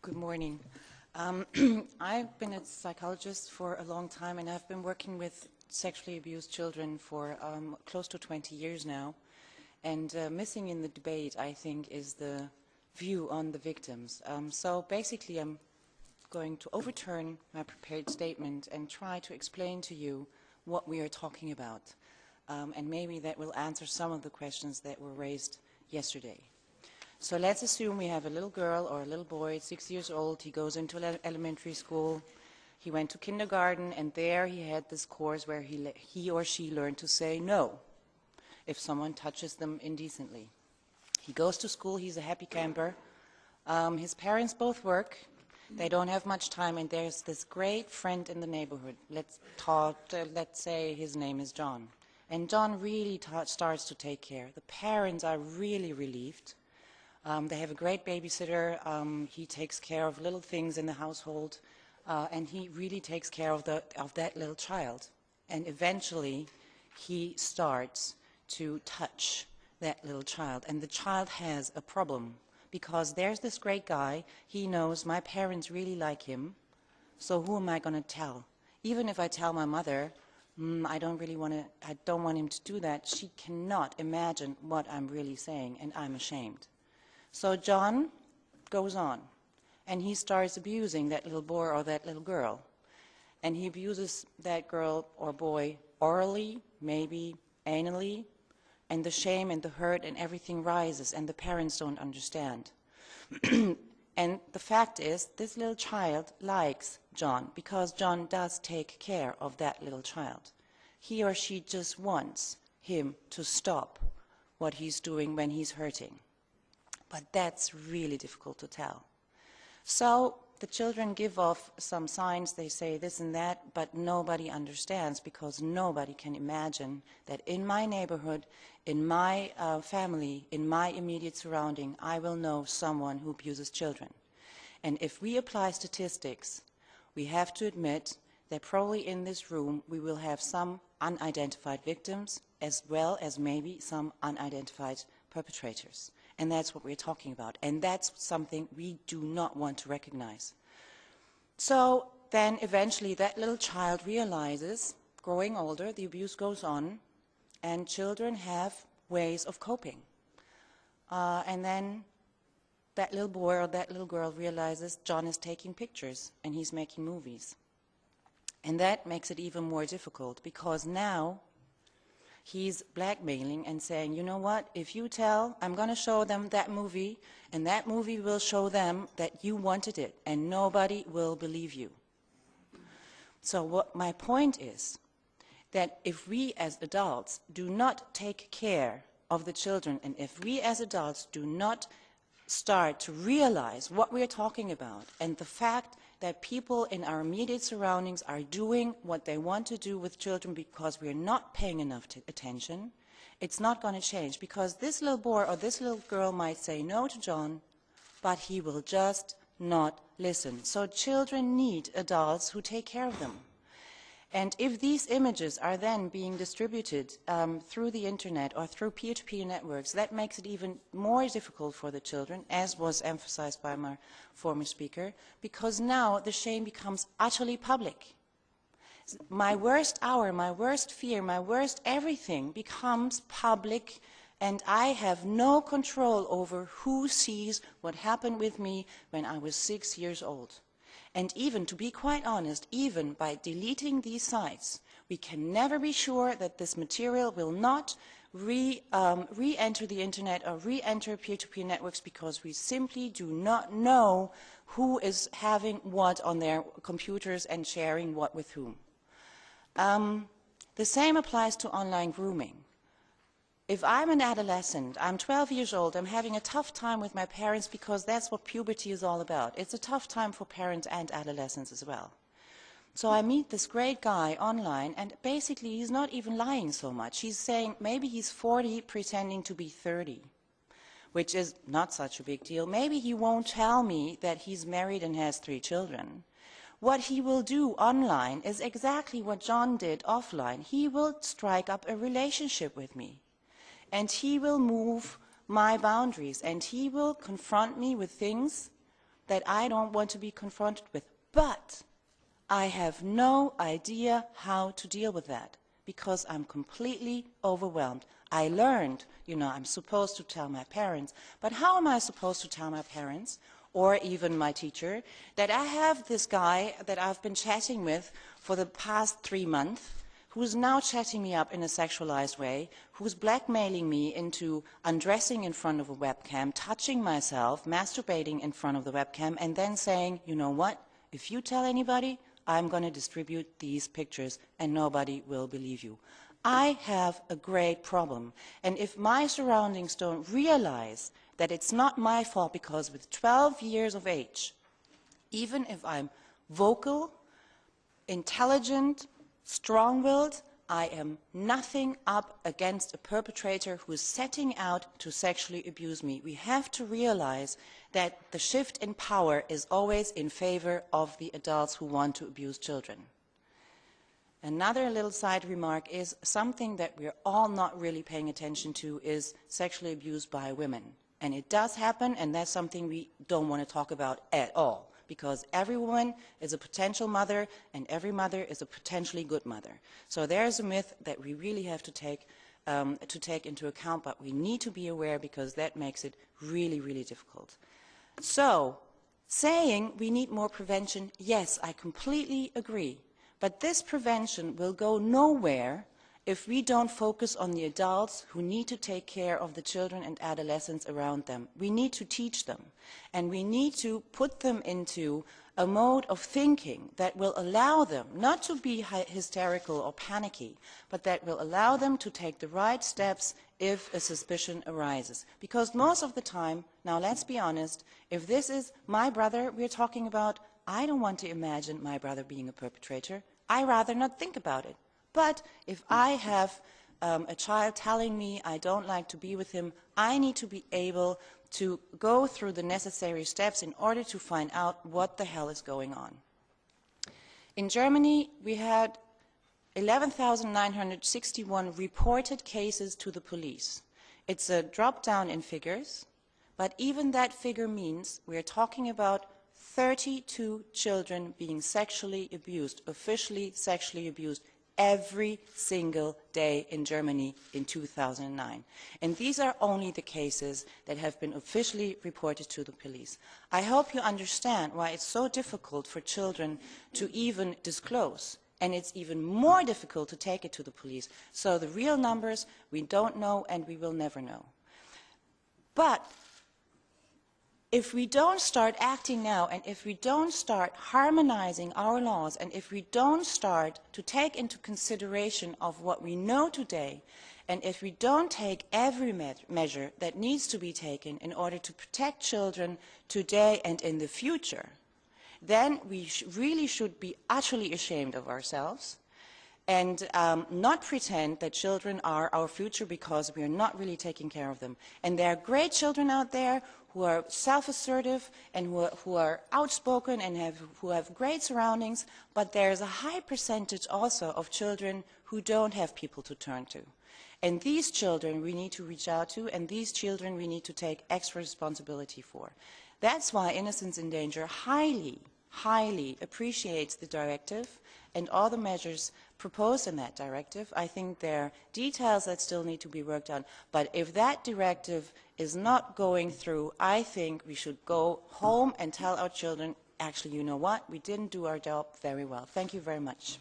Good morning. I've been a psychologist for a long time, and I've been working with sexually abused children for close to 20 years now. And missing in the debate, I think, is the view on the victims. So basically, I'm going to overturn my prepared statement and try to explain to you what we are talking about. And maybe that will answer some of the questions that were raised yesterday. So let's assume we have a little girl or a little boy, 6 years old. He goes into elementary school. He went to kindergarten, and there he had this course where he or she learned to say no if someone touches them indecently. He goes to school. He's a happy camper. His parents both work. They don't have much time, and there's this great friend in the neighborhood. Let's say his name is John. And John really starts to take care. The parents are really relieved. They have a great babysitter. He takes care of little things in the household, and he really takes care of that little child. And eventually, he starts to touch that little child, and the child has a problem because there's this great guy. He knows my parents really like him, so who am I going to tell? Even if I tell my mother, I don't want him to do that. She cannot imagine what I'm really saying, and I'm ashamed. So John goes on, and he starts abusing that little boy or that little girl. And he abuses that girl or boy orally, maybe anally, and the shame and the hurt and everything rises, and the parents don't understand. And the fact is, this little child likes John because John does take care of that little child. He or she just wants him to stop what he's doing when he's hurting. But that's really difficult to tell. So the children give off some signs, they say this and that, but nobody understands because nobody can imagine that in my neighborhood, in my family, in my immediate surrounding, I will know someone who abuses children. And if we apply statistics, we have to admit that probably in this room we will have some unidentified victims as well as maybe some unidentified perpetrators. And that's what we're talking about. And that's something we do not want to recognize. So then eventually that little child realizes, growing older, the abuse goes on, and children have ways of coping. And then that little boy or that little girl realizes John is taking pictures and he's making movies. And that makes it even more difficult because now he's blackmailing and saying, you know what, if you tell, I'm going to show them that movie, and that movie will show them that you wanted it, and nobody will believe you. So what my point is that if we as adults do not take care of the children, and if we as adults do not start to realize what we're talking about, and the fact that people in our immediate surroundings are doing what they want to do with children because we're not paying enough attention, it's not going to change because this little boy or this little girl might say no to John, but he will just not listen. So children need adults who take care of them. And if these images are then being distributed through the internet or through peer-to-peer networks, that makes it even more difficult for the children, as was emphasized by my former speaker, because now the shame becomes utterly public. My worst hour, my worst fear, my worst everything becomes public, and I have no control over who sees what happened with me when I was 6 years old. And even, to be quite honest, even by deleting these sites, we can never be sure that this material will not re-enter the internet or re-enter peer-to-peer networks because we simply do not know who is having what on their computers and sharing what with whom. The same applies to online grooming. If I'm an adolescent, I'm 12 years old, I'm having a tough time with my parents because that's what puberty is all about. It's a tough time for parents and adolescents as well. So I meet this great guy online, and basically he's not even lying so much. He's saying maybe he's 40 pretending to be 30, which is not such a big deal. Maybe he won't tell me that he's married and has 3 children. What he will do online is exactly what John did offline. He will strike up a relationship with me. And he will move my boundaries, and he will confront me with things that I don't want to be confronted with. But I have no idea how to deal with that because I'm completely overwhelmed. I learned, you know, I'm supposed to tell my parents, but how am I supposed to tell my parents or even my teacher that I have this guy that I've been chatting with for the past 3 months who is now chatting me up in a sexualized way, who is blackmailing me into undressing in front of a webcam, touching myself, masturbating in front of the webcam, and then saying, you know what, if you tell anybody, I'm going to distribute these pictures and nobody will believe you. I have a great problem. And if my surroundings don't realize that it's not my fault, because with 12 years of age, even if I'm vocal, intelligent, strong-willed, I am nothing up against a perpetrator who is setting out to sexually abuse me. We have to realize that the shift in power is always in favor of the adults who want to abuse children. Another little side remark is something that we're all not really paying attention to is sexually abuse by women. And it does happen, and that's something we don't want to talk about at all, because every woman is a potential mother and every mother is a potentially good mother. So there is a myth that we really have to take into account, but we need to be aware because that makes it really, really difficult. So, saying we need more prevention, yes, I completely agree. But this prevention will go nowhere if we don't focus on the adults who need to take care of the children and adolescents around them. We need to teach them, and we need to put them into a mode of thinking that will allow them not to be hysterical or panicky, but that will allow them to take the right steps if a suspicion arises. Because most of the time, now let's be honest, if this is my brother we're talking about, I don't want to imagine my brother being a perpetrator. I rather not think about it. But if I have a child telling me I don't like to be with him, I need to be able to go through the necessary steps in order to find out what the hell is going on. In Germany, we had 11,961 reported cases to the police. It's a drop down in figures, but even that figure means we're talking about 32 children being sexually abused, officially sexually abused, every single day in Germany in 2009. And these are only the cases that have been officially reported to the police. I hope you understand why it's so difficult for children to even disclose. And it's even more difficult to take it to the police. So the real numbers we don't know and we will never know. But if we don't start acting now, and if we don't start harmonizing our laws, and if we don't start to take into consideration of what we know today, and if we don't take every measure that needs to be taken in order to protect children today and in the future, then we really should be utterly ashamed of ourselves and not pretend that children are our future because we are not really taking care of them. And there are great children out there who are self-assertive and who are outspoken and who have great surroundings, but there is a high percentage also of children who don't have people to turn to. And these children we need to reach out to, and these children we need to take extra responsibility for. That's why Innocence in Danger highly appreciates the directive and all the measures proposed in that directive. I think there are details that still need to be worked on, but if that directive is not going through, I think we should go home and tell our children, actually, you know what, we didn't do our job very well. Thank you very much.